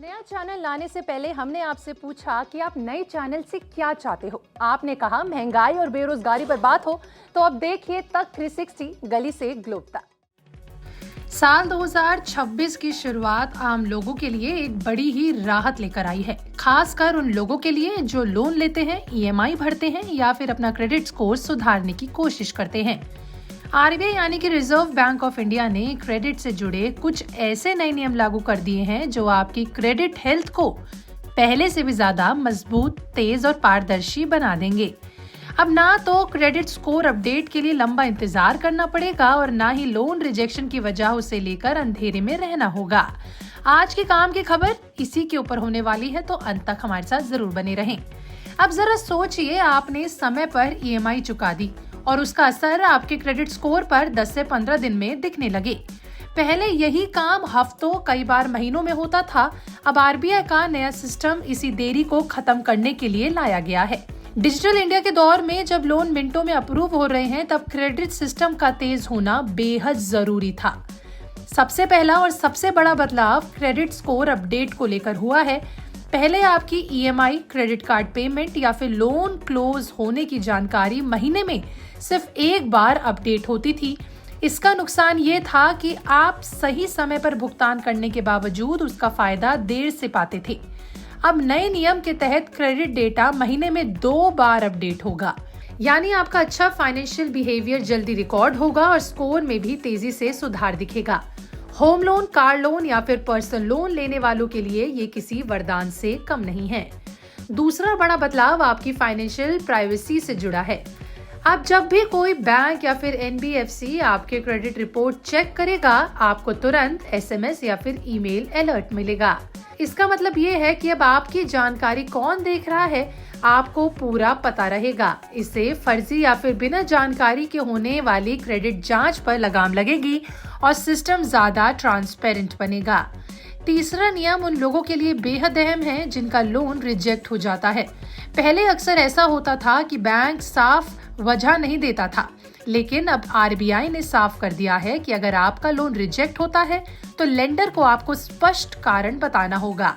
नया चैनल लाने से पहले हमने आपसे पूछा कि आप नए चैनल से क्या चाहते हो। आपने कहा महंगाई और बेरोजगारी पर बात हो, तो अब देखिए तक 360 गली से ग्लोब तक। साल 2026 की शुरुआत आम लोगों के लिए एक बड़ी ही राहत लेकर आई है, खासकर उन लोगों के लिए जो लोन लेते हैं, ईएमआई भरते हैं या फिर अपना क्रेडिट स्कोर सुधारने की कोशिश करते हैं। आरबीआई यानी कि रिजर्व बैंक ऑफ इंडिया ने क्रेडिट से जुड़े कुछ ऐसे नए नियम लागू कर दिए हैं जो आपकी क्रेडिट हेल्थ को पहले से भी ज्यादा मजबूत, तेज और पारदर्शी बना देंगे। अब ना तो क्रेडिट स्कोर अपडेट के लिए लंबा इंतजार करना पड़ेगा और ना ही लोन रिजेक्शन की वजह से लेकर अंधेरे में रहना होगा। आज के काम की खबर इसी के ऊपर होने वाली है, तो अंत तक हमारे साथ जरूर बने रहें। अब जरा सोचिए, आपने समय पर ईएमआई चुका दी और उसका असर आपके क्रेडिट स्कोर पर 10 से 15 दिन में दिखने लगे। पहले यही काम हफ्तों, कई बार महीनों में होता था। अब आरबीआई का नया सिस्टम इसी देरी को खत्म करने के लिए लाया गया है। डिजिटल इंडिया के दौर में जब लोन मिनटों में अप्रूव हो रहे हैं, तब क्रेडिट सिस्टम का तेज होना बेहद जरूरी था। सबसे पहला और सबसे बड़ा बदलाव क्रेडिट स्कोर अपडेट को लेकर हुआ है। पहले आपकी ईएमआई, क्रेडिट कार्ड पेमेंट या फिर लोन क्लोज होने की जानकारी महीने में सिर्फ एक बार अपडेट होती थी। इसका नुकसान ये था कि आप सही समय पर भुगतान करने के बावजूद उसका फायदा देर से पाते थे। अब नए नियम के तहत क्रेडिट डेटा महीने में 2 बार अपडेट होगा, यानी आपका अच्छा फाइनेंशियल बिहेवियर जल्दी रिकॉर्ड होगा और स्कोर में भी तेजी से सुधार दिखेगा। होम लोन, कार लोन या फिर पर्सनल लोन लेने वालों के लिए ये किसी वरदान से कम नहीं है। दूसरा बड़ा बदलाव आपकी फाइनेंशियल प्राइवेसी से जुड़ा है। अब जब भी कोई बैंक या फिर एनबीएफसी आपके क्रेडिट रिपोर्ट चेक करेगा, आपको तुरंत एसएमएस या फिर ईमेल अलर्ट मिलेगा। इसका मतलब ये है कि अब आपकी जानकारी कौन देख रहा है, आपको पूरा पता रहेगा। इससे फर्जी या फिर बिना जानकारी के होने वाली क्रेडिट जांच पर लगाम लगेगी और सिस्टम ज्यादा ट्रांसपेरेंट बनेगा। तीसरा नियम उन लोगों के लिए बेहद अहम है जिनका लोन रिजेक्ट हो जाता है। पहले अक्सर ऐसा होता था कि बैंक साफ वजह नहीं देता था, लेकिन अब आरबीआई ने साफ कर दिया है कि अगर आपका लोन रिजेक्ट होता है तो लेंडर को आपको स्पष्ट कारण बताना होगा।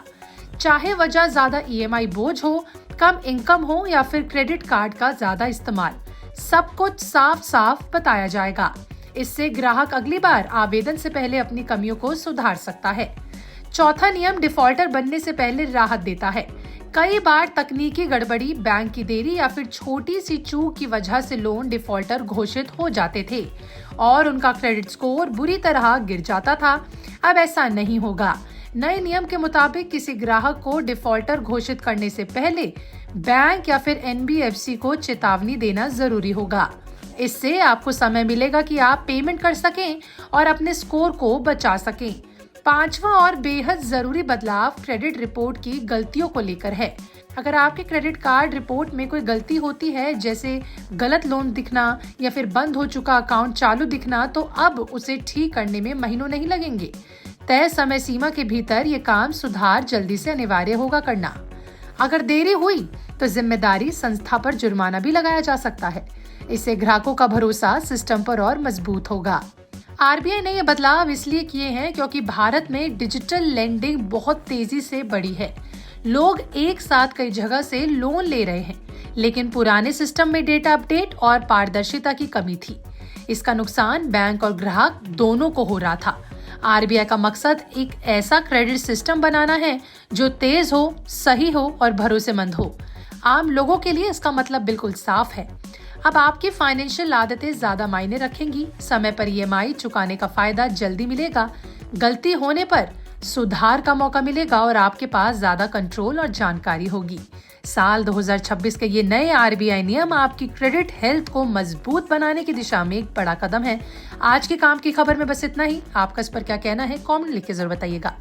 चाहे वजह ज्यादा ईएमआई बोझ हो, कम इनकम हो या फिर क्रेडिट कार्ड का ज्यादा इस्तेमाल, सब कुछ साफ साफ बताया जाएगा। इससे ग्राहक अगली बार आवेदन से पहले अपनी कमियों को सुधार सकता है। चौथा नियम डिफॉल्टर बनने से पहले राहत देता है। कई बार तकनीकी गड़बड़ी, बैंक की देरी या फिर छोटी सी चूक की वजह से लोन डिफॉल्टर घोषित हो जाते थे और उनका क्रेडिट स्कोर बुरी तरह गिर जाता था। अब ऐसा नहीं होगा। नए नियम के मुताबिक किसी ग्राहक को डिफॉल्टर घोषित करने से पहले बैंक या फिर एनबीएफसी को चेतावनी देना जरूरी होगा। इससे आपको समय मिलेगा कि आप पेमेंट कर सकें और अपने स्कोर को बचा सकें। पांचवा और बेहद जरूरी बदलाव क्रेडिट रिपोर्ट की गलतियों को लेकर है। अगर आपके क्रेडिट कार्ड रिपोर्ट में कोई गलती होती है, जैसे गलत लोन दिखना या फिर बंद हो चुका अकाउंट चालू दिखना, तो अब उसे ठीक करने में महीनों नहीं लगेंगे। तय समय सीमा के भीतर ये काम सुधार जल्दी से अनिवार्य होगा करना। अगर देरी हुई तो जिम्मेदारी संस्था पर जुर्माना भी लगाया जा सकता है। इससे ग्राहकों का भरोसा सिस्टम पर और मजबूत होगा। आरबीआई ने ये बदलाव इसलिए किए हैं क्योंकि भारत में डिजिटल लेंडिंग बहुत तेजी से बढ़ी है। लोग एक साथ कई जगह से लोन ले रहे हैं, लेकिन पुराने सिस्टम में डेटा अपडेट और पारदर्शिता की कमी थी। इसका नुकसान बैंक और ग्राहक दोनों को हो रहा था। आरबीआई का मकसद एक ऐसा क्रेडिट सिस्टम बनाना है जो तेज हो, सही हो और भरोसेमंद हो। आम लोगों के लिए इसका मतलब बिल्कुल साफ है। अब आपकी फाइनेंशियल आदतें ज्यादा मायने रखेंगी। समय पर ईएमआई चुकाने का फायदा जल्दी मिलेगा, गलती होने पर सुधार का मौका मिलेगा और आपके पास ज्यादा कंट्रोल और जानकारी होगी। साल 2026 के ये नए आरबीआई नियम आपकी क्रेडिट हेल्थ को मजबूत बनाने की दिशा में एक बड़ा कदम है। आज के काम की खबर में बस इतना ही। आपका इस पर क्या कहना है, कमेंट लिख के जरूर बताइएगा।